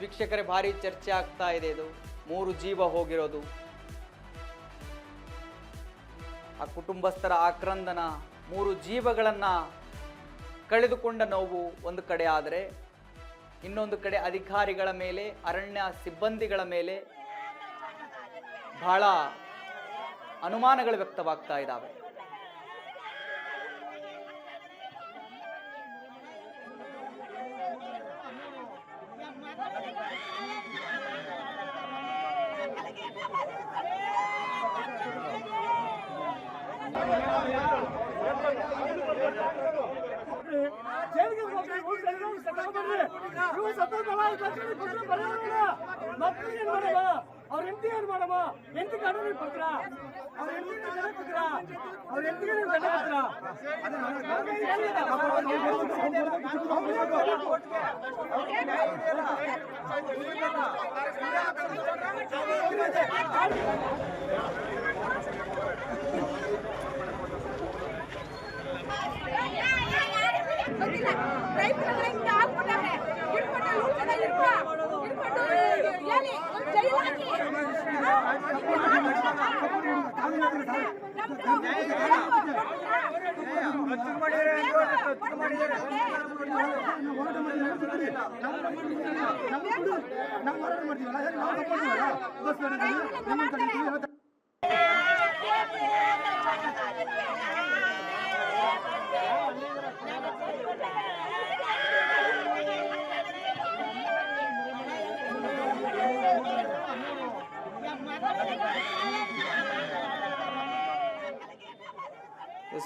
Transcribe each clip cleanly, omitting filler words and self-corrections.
ವೀಕ್ಷಕರೇ, ಭಾರಿ ಚರ್ಚೆ ಆಗ್ತಾ ಇದೆ. ಇದು 3 ಜೀವ ಹೋಗಿರೋದು, ಆ ಕುಟುಂಬಸ್ಥರ ಆಕ್ರಂದನ, 3 ಜೀವಗಳನ್ನ ಕಳೆದುಕೊಂಡ ನೋವು ಒಂದು ಕಡೆ ಆದರೆ, ಇನ್ನೊಂದು ಕಡೆ ಅಧಿಕಾರಿಗಳ ಮೇಲೆ, ಅರಣ್ಯ ಸಿಬ್ಬಂದಿಗಳ ಮೇಲೆ ಬಹಳ ಅನುಮಾನಗಳು ವ್ಯಕ್ತವಾಗ್ತಾ ಇದ್ದಾವೆ. ಅವ್ರ ಎಂಟಿ ಏನ್ ಮಾಡಮ್ಮ, ಎಂಟಿ ಕಾನೂನು ಪತ್ರ, ಅವ್ರ ಎಂಟಿ ಜನ ಪತ್ರ, ಅವ್ರ ಎಂಟಿಗೆ ನೀವು ಗಂಡ ಪತ್ರ.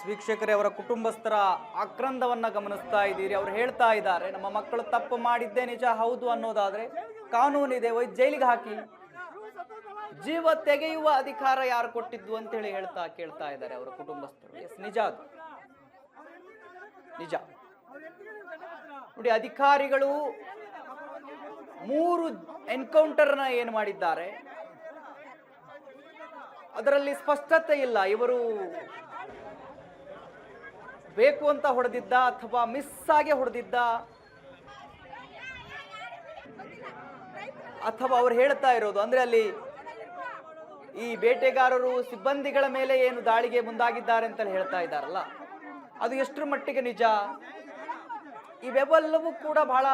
ವೀಕ್ಷಕರೇ, ಅವರ ಕುಟುಂಬಸ್ಥರ ಆಕ್ರಂದವನ್ನ ಗಮನಿಸ್ತಾ ಇದ್ದೀರಿ. ಅವ್ರು ಹೇಳ್ತಾ ಇದ್ದಾರೆ, ನಮ್ಮ ಮಕ್ಕಳು ತಪ್ಪು ಮಾಡಿದ್ದೇ ನಿಜ ಹೌದು ಅನ್ನೋದಾದ್ರೆ ಕಾನೂನಿದೆ, ಜೈಲಿಗೆ ಹಾಕಿ. ಜೀವ ತೆಗೆಯುವ ಅಧಿಕಾರ ಯಾರು ಕೊಟ್ಟಿದ್ದು ಅಂತ ಹೇಳಿ ಕೇಳ್ತಾ ಇದ್ದಾರೆ ಅವರ ಕುಟುಂಬಸ್ಥರು. ಎಸ್, ನಿಜ, ಅದು ನಿಜ. ನೋಡಿ, ಅಧಿಕಾರಿಗಳು 3 ಎನ್ಕೌಂಟರ್ನ ಏನು ಮಾಡಿದ್ದಾರೆ ಅದರಲ್ಲಿ ಸ್ಪಷ್ಟತೆ ಇಲ್ಲ. ಇವರು ಬೇಕು ಅಂತ ಹೊಡೆದಿದ್ದ ಅಥವಾ ಮಿಸ್ ಆಗಿ ಹೊಡೆದಿದ್ದ, ಅಥವಾ ಅವ್ರು ಹೇಳ್ತಾ ಇರೋದು ಅಂದ್ರೆ ಅಲ್ಲಿ ಈ ಬೇಟೆಗಾರರು ಸಿಬ್ಬಂದಿಗಳ ಮೇಲೆ ಏನು ದಾಳಿಗೆ ಮುಂದಾಗಿದ್ದಾರೆ ಅಂತ ಹೇಳ್ತಾ ಇದ್ದಾರಲ್ಲ, ಅದು ಎಷ್ಟರ ಮಟ್ಟಿಗೆ ನಿಜ? ಇವೆಲ್ಲವೂ ಕೂಡ ಬಹಳ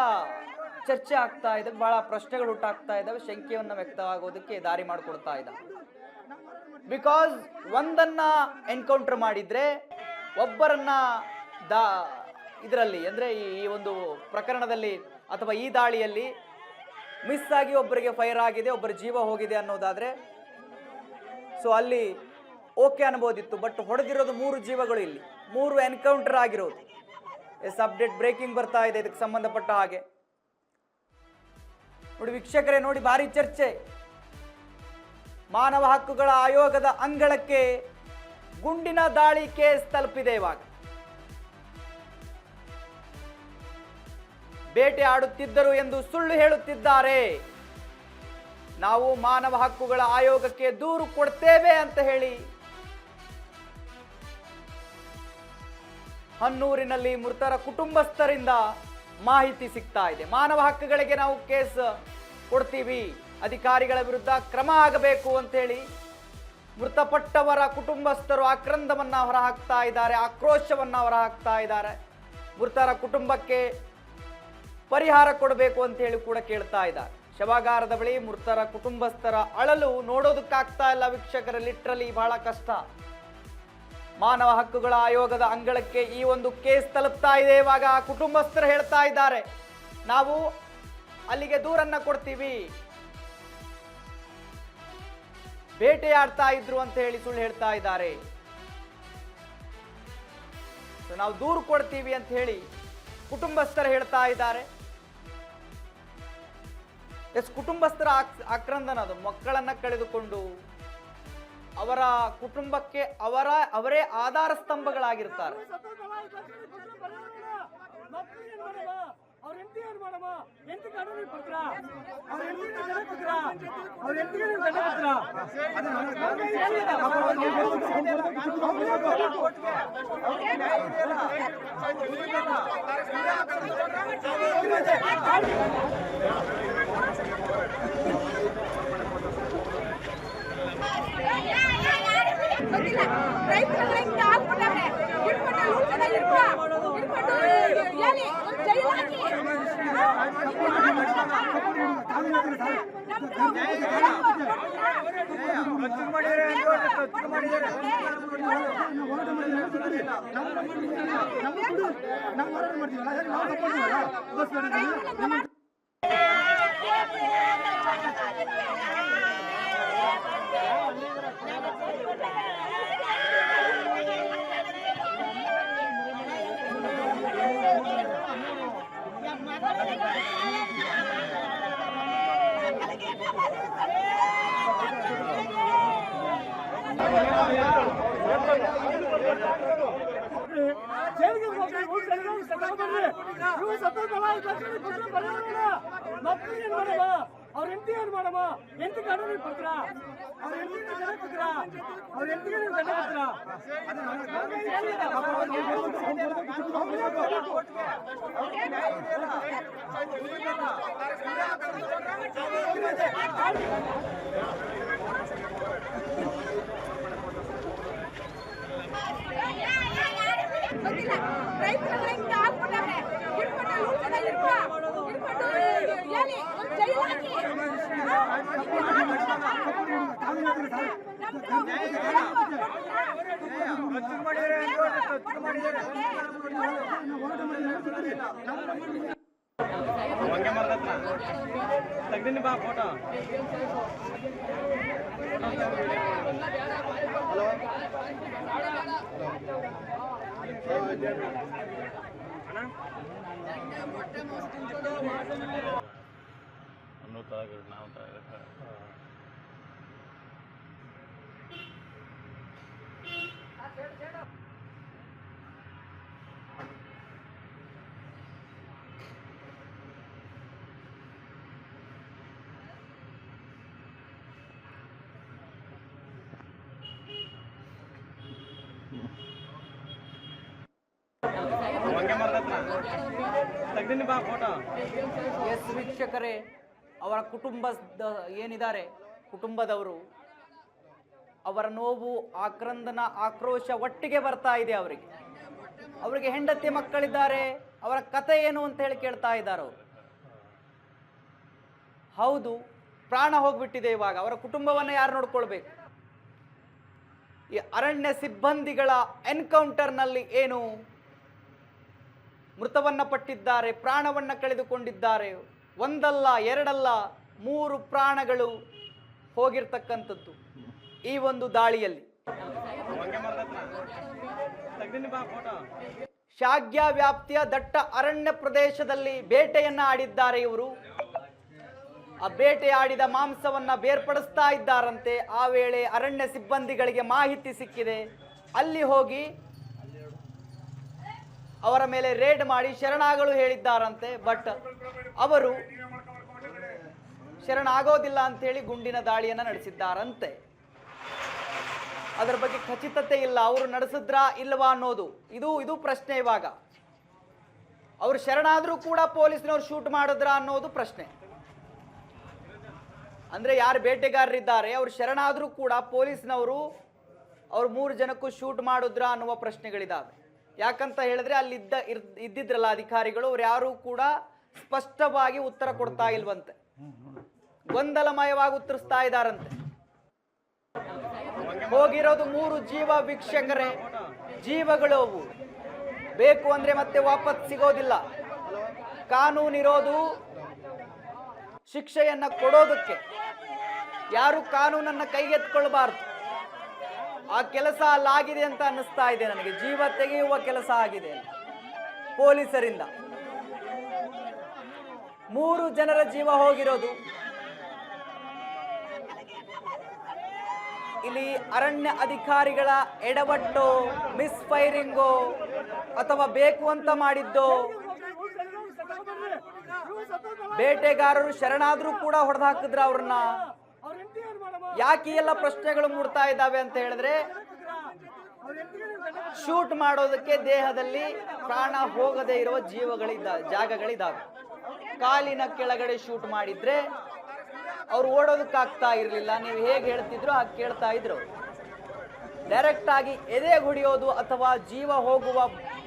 ಚರ್ಚೆ ಆಗ್ತಾ ಇದೆ, ಬಹಳ ಪ್ರಶ್ನೆಗಳು ಹುಟ್ಟಾಗ್ತಾ ಇದ್ದಾವೆ, ಶಂಕೆಯನ್ನ ವ್ಯಕ್ತವಾಗೋದಕ್ಕೆ ದಾರಿ ಮಾಡಿಕೊಡ್ತಾ ಇದ್ದಾವೆ. ಬಿಕಾಸ್ ಒಂದನ್ನ ಎನ್ಕೌಂಟರ್ ಮಾಡಿದ್ರೆ ಒಬ್ಬರನ್ನ ಇದರಲ್ಲಿ ಅಂದ್ರೆ ಈ ಒಂದು ಪ್ರಕರಣದಲ್ಲಿ ಅಥವಾ ಈ ದಾಳಿಯಲ್ಲಿ ಮಿಸ್ ಆಗಿ ಒಬ್ಬರಿಗೆ ಫೈರ್ ಆಗಿದೆ, ಒಬ್ಬರ ಜೀವ ಹೋಗಿದೆ ಅನ್ನೋದಾದ್ರೆ ಸೊ ಅಲ್ಲಿ ಓಕೆ ಅನ್ಬೋದಿತ್ತು. ಬಟ್ ಹೊಡೆದಿರೋದು 3 ಜೀವಗಳು, ಇಲ್ಲಿ 3 ಎನ್ಕೌಂಟರ್ ಆಗಿರೋದು. ಎಸ್, ಅಪ್ಡೇಟ್ ಬ್ರೇಕಿಂಗ್ ಬರ್ತಾ ಇದೆ ಇದಕ್ಕೆ ಸಂಬಂಧಪಟ್ಟ ಹಾಗೆ. ನೋಡಿ ವೀಕ್ಷಕರೇ, ನೋಡಿ ಭಾರಿ ಚರ್ಚೆ. ಮಾನವ ಹಕ್ಕುಗಳ ಆಯೋಗದ ಅಂಗಳಕ್ಕೆ ಗುಂಡಿನ ದಾಳಿ ಕೇಸ್ ತಲುಪಿದೆ. ಇವಾಗ ಬೇಟೆ ಆಡುತ್ತಿದ್ದರು ಎಂದು ಸುಳ್ಳು ಹೇಳುತ್ತಿದ್ದಾರೆ. ನಾವು ಮಾನವ ಹಕ್ಕುಗಳ ಆಯೋಗಕ್ಕೆ ದೂರು ಕೊಡ್ತೇವೆ ಅಂತ ಹೇಳಿ ಹನ್ನೂರಿನಲ್ಲಿ ಮೃತರ ಕುಟುಂಬಸ್ಥರಿಂದ ಮಾಹಿತಿ ಸಿಗ್ತಾ ಇದೆ. ಮಾನವ ಹಕ್ಕುಗಳಿಗೆ ನಾವು ಕೇಸ್ ಕೊಡ್ತೀವಿ, ಅಧಿಕಾರಿಗಳ ವಿರುದ್ಧ ಕ್ರಮ ಆಗಬೇಕು ಅಂತ ಹೇಳಿ ಮೃತಪಟ್ಟವರ ಕುಟುಂಬಸ್ಥರು ಆಕ್ರಂದವನ್ನ ಹೊರಹಾಕ್ತಾ ಇದ್ದಾರೆ, ಆಕ್ರೋಶವನ್ನ ಹೊರಹಾಕ್ತಾ ಇದ್ದಾರೆ. ಮೃತರ ಕುಟುಂಬಕ್ಕೆ ಪರಿಹಾರ ಕೊಡಬೇಕು ಅಂತ ಹೇಳಿ ಕೂಡ ಕೇಳ್ತಾ ಇದ್ದಾರೆ. ಶವಾಗಾರದ ಬಳಿ ಮೃತರ ಕುಟುಂಬಸ್ಥರ ಅಳಲು ನೋಡೋದಕ್ಕಾಗ್ತಾ ಇಲ್ಲ ವೀಕ್ಷಕರ, ಲಿಟ್ರಲಿ ಬಹಳ ಕಷ್ಟ. ಮಾನವ ಹಕ್ಕುಗಳ ಆಯೋಗದ ಅಂಗಳಕ್ಕೆ ಈ ಒಂದು ಕೇಸ್ ತಲುಪ್ತಾ ಇದೆ. ಇವಾಗ ಕುಟುಂಬಸ್ಥರು ಹೇಳ್ತಾ ಇದ್ದಾರೆ, ನಾವು ಅಲ್ಲಿಗೆ ದೂರನ್ನ ಕೊಡ್ತೀವಿ, ಬೇಟೆಯಾಡ್ತಾ ಇದ್ರು ಅಂತ ಹೇಳಿ ಸುಳ್ಳು ಹೇಳ್ತಾ ಇದ್ದಾರೆ. ನಾವು ದೂರು ಕೊಡ್ತೀವಿ ಅಂತ ಹೇಳಿ ಕುಟುಂಬಸ್ಥರು ಹೇಳ್ತಾ ಇದ್ದಾರೆ. ಎಸ್, ಕುಟುಂಬಸ್ಥರ ಆಕ್ರಂದನ, ಅದು ಮಕ್ಕಳನ್ನ ಕಳೆದುಕೊಂಡು ಅವರ ಕುಟುಂಬಕ್ಕೆ ಅವರೇ ಆಧಾರ ಸ್ತಂಭಗಳಾಗಿರ್ತಾರೆ. ಅವ್ರ ಎಂಟಿ ಏನ್ ಮಾಡಮ್ಮ, ಎಂಟಿ ಕಾನೂನು ಪತ್ರ, ಅವ್ರ ಎಂಟಿ ಜನ ಪತ್ರ, ಅವ್ರ ಎಂಟಿಗೆ ನೀವು ಗಂಡ ಪತ್ರ. ಜೈಲಿಗೆ ಇವು ಸತ್ತಲ್ಲ ಮಕ್ಕಳು ಏನ್ ಮಾಡಮ್ಮ ಅವ್ರ ಹೆಂಡತಿ ಏನ್ ಮಾಡಮ್ಮ ಹೆಂಡತಿ ಗಂಡ ನೀವು ಕೊಡ್ತೀರಾ ಅವ್ರ ಹೆಂಡತಿ ಗಂಡ ಕೊಡ್ತೀರಾ ಅವ್ರ ಹೆಂಡತಿಗೆ ನೀವು ಗಂಡ ತೆಗ್ದಿನಿ ಬಾ ಫೋಟೋ. ನಾವು ತೆಗ್ದಿನಿ ಬಾ ಫೋಟೋ. ಎಸ್ ವೀಕ್ಷಕರೇ, ಅವರ ಕುಟುಂಬದ ಏನಿದ್ದಾರೆ ಕುಟುಂಬದವರು, ಅವರ ನೋವು, ಆಕ್ರಂದನ, ಆಕ್ರೋಶ ಒಟ್ಟಿಗೆ ಬರ್ತಾ ಇದೆ ಅವರಿಗೆ ಹೆಂಡತಿ ಮಕ್ಕಳಿದ್ದಾರೆ. ಅವರ ಕತೆ ಏನು ಅಂತ ಹೇಳಿ ಕೇಳ್ತಾ ಇದ್ದಾರೆ ಅವರು. ಹೌದು, ಪ್ರಾಣ ಹೋಗ್ಬಿಟ್ಟಿದೆ. ಇವಾಗ ಅವರ ಕುಟುಂಬವನ್ನು ಯಾರು ನೋಡ್ಕೊಳ್ಬೇಕು? ಈ ಅರಣ್ಯ ಸಿಬ್ಬಂದಿಗಳ ಎನ್ಕೌಂಟರ್ನಲ್ಲಿ ಏನು ಮೃತವನ್ನ ಪಟ್ಟಿದ್ದಾರೆ, ಪ್ರಾಣವನ್ನ ಕಳೆದುಕೊಂಡಿದ್ದಾರೆ. ಒಂದಲ್ಲ ಎರಡಲ್ಲ 3 ಪ್ರಾಣಗಳು ಹೋಗಿರ್ತಕ್ಕಂಥದ್ದು ಈ ಒಂದು ದಾಳಿಯಲ್ಲಿ. ಶಾಗ್ಯ ವ್ಯಾಪ್ತಿಯ ದಟ್ಟ ಅರಣ್ಯ ಪ್ರದೇಶದಲ್ಲಿ ಬೇಟೆಯನ್ನ ಆಡಿದ್ದಾರೆ ಇವರು. ಆ ಬೇಟೆಯಾಡಿದ ಮಾಂಸವನ್ನ ಬೇರ್ಪಡಿಸ್ತಾ ಇದ್ದಾರಂತೆ. ಆ ವೇಳೆ ಅರಣ್ಯ ಸಿಬ್ಬಂದಿಗಳಿಗೆ ಮಾಹಿತಿ ಸಿಕ್ಕಿದೆ. ಅಲ್ಲಿ ಹೋಗಿ ಅವರ ಮೇಲೆ ರೇಡ್ ಮಾಡಿ ಶರಣಾಗಲು ಹೇಳಿದ್ದಾರಂತೆ. ಬಟ್ ಅವರು ಶರಣಾಗೋದಿಲ್ಲ ಅಂತೇಳಿ ಗುಂಡಿನ ದಾಳಿಯನ್ನು ನಡೆಸಿದ್ದಾರಂತೆ. ಅದರ ಬಗ್ಗೆ ಖಚಿತತೆ ಇಲ್ಲ, ಅವರು ನಡೆಸಿದ್ರಾ ಇಲ್ವಾ ಅನ್ನೋದು ಇದು ಪ್ರಶ್ನೆ. ಇವಾಗ ಅವರು ಶರಣಾದ್ರೂ ಕೂಡ ಪೊಲೀಸ್ನವ್ರು ಶೂಟ್ ಮಾಡಿದ್ರಾ ಅನ್ನೋದು ಪ್ರಶ್ನೆ. ಅಂದ್ರೆ ಯಾರು ಬೇಟೆಗಾರರಿದ್ದಾರೆ ಅವರು ಶರಣಾದ್ರೂ ಕೂಡ ಪೊಲೀಸ್ನವರು ಅವ್ರು 3 ಜನಕ್ಕೂ ಶೂಟ್ ಮಾಡಿದ್ರಾ ಅನ್ನುವ ಪ್ರಶ್ನೆಗಳಿದಾವೆ. ಯಾಕಂತ ಹೇಳಿದ್ರೆ ಅಲ್ಲಿ ಇದ್ದಿದ್ರಲ್ಲ ಅಧಿಕಾರಿಗಳು, ಅವ್ರು ಯಾರು ಕೂಡ ಸ್ಪಷ್ಟವಾಗಿ ಉತ್ತರ ಕೊಡ್ತಾ ಇಲ್ವಂತೆ, ಗೊಂದಲಮಯವಾಗಿ ಉತ್ತರಿಸ್ತಾ ಇದ್ದಾರಂತೆ. ಹೋಗಿರೋದು 3 ಜೀವ ವೀಕ್ಷಕರೇ, ಜೀವಗಳು ಅವು. ಬೇಕು ಅಂದ್ರೆ ಮತ್ತೆ ವಾಪಸ್ ಸಿಗೋದಿಲ್ಲ. ಕಾನೂನಿರೋದು ಶಿಕ್ಷೆಯನ್ನ ಕೊಡೋದಕ್ಕೆ. ಯಾರು ಕಾನೂನನ್ನ ಕೈಗೆತ್ಕೊಳ್ಬಾರ್ದು. ಆ ಕೆಲಸ ಅಲ್ಲಾಗಿದೆ ಅಂತ ಅನ್ನಿಸ್ತಾ ಇದೆ ನನಗೆ. ಜೀವ ತೆಗೆಯುವ ಕೆಲಸ ಆಗಿದೆ ಪೊಲೀಸರಿಂದ. 3 ಜನರ ಜೀವ ಹೋಗಿರೋದು. ಇಲ್ಲಿ ಅರಣ್ಯ ಅಧಿಕಾರಿಗಳ ಎಡವಟ್ಟೋ, ಮಿಸ್ ಫೈರಿಂಗೋ ಅಥವಾ ಬೇಕು ಅಂತ ಮಾಡಿದ್ದೋ, ಬೇಟೆಗಾರರು ಶರಣಾದ್ರೂ ಕೂಡ ಹೊಡೆದು ಹಾಕಿದ್ರ ಅವ್ರನ್ನ. ಯಾಕೆ ಎಲ್ಲ ಪ್ರಶ್ನೆಗಳು ಮೂಡ್ತಾ ಇದ್ದಾವೆ ಅಂತ ಹೇಳಿದ್ರೆ, ಶೂಟ್ ಮಾಡೋದಕ್ಕೆ ದೇಹದಲ್ಲಿ ಪ್ರಾಣ ಹೋಗದೇ ಇರುವ ಜಾಗಗಳಿದ್ದಾವೆ. ಕಾಲಿನ ಕೆಳಗಡೆ ಶೂಟ್ ಮಾಡಿದ್ರೆ ಅವ್ರು ಓಡೋದಕ್ಕಾಗ್ತಾ ಇರಲಿಲ್ಲ. ನೀವು ಹೇಗೆ ಹೇಳ್ತಿದ್ರು ಹಾಗೆ ಕೇಳ್ತಾ ಇದ್ರು. ಡೈರೆಕ್ಟ್ ಆಗಿ ಎದೆಗೆ ಹೊಡೆಯೋದು ಅಥವಾ ಜೀವ ಹೋಗುವ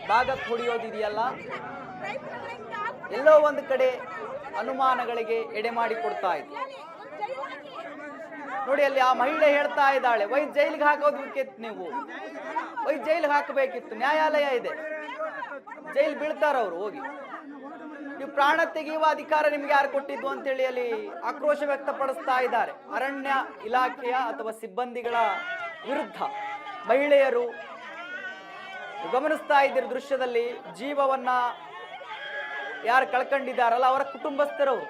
ಭಾಗಕ್ಕೆ ಹೊಡೆಯೋದು ಇದೆಯಲ್ಲ, ಎಲ್ಲೋ ಒಂದು ಕಡೆ ಅನುಮಾನಗಳಿಗೆ ಎಡೆ ಮಾಡಿ ಕೊಡ್ತಾ ಇದೆ. ನೋಡಿ ಅಲ್ಲಿ ಆ ಮಹಿಳೆ ಹೇಳ್ತಾ ಇದ್ದಾಳೆ, ಒಯ್ ಜೈಲಿಗೆ ಹಾಕೋದಕ್ಕಿತ್ತು, ನೀವು ಒಯ್ ಜೈಲಿಗೆ ಹಾಕಬೇಕಿತ್ತು, ನ್ಯಾಯಾಲಯ ಇದೆ, ಜೈಲ್ ಬೀಳ್ತಾರ ಅವ್ರು ಹೋಗಿ, ನೀವು ಪ್ರಾಣ ತೆಗೆಯುವ ಅಧಿಕಾರ ನಿಮ್ಗೆ ಯಾರು ಕೊಟ್ಟಿದ್ದು ಅಂತೇಳಿ ಅಲ್ಲಿ ಆಕ್ರೋಶ ವ್ಯಕ್ತಪಡಿಸ್ತಾ ಇದ್ದಾರೆ. ಅರಣ್ಯ ಇಲಾಖೆಯ ಅಥವಾ ಸಿಬ್ಬಂದಿಗಳ ವಿರುದ್ಧ ಮಹಿಳೆಯರು ಗಮನಿಸ್ತಾ ಇದ್ದೀರಿ ದೃಶ್ಯದಲ್ಲಿ, ಜೀವವನ್ನ ಯಾರು ಕಳ್ಕೊಂಡಿದ್ದಾರಲ್ಲ ಅವರ ಕುಟುಂಬಸ್ಥರವರು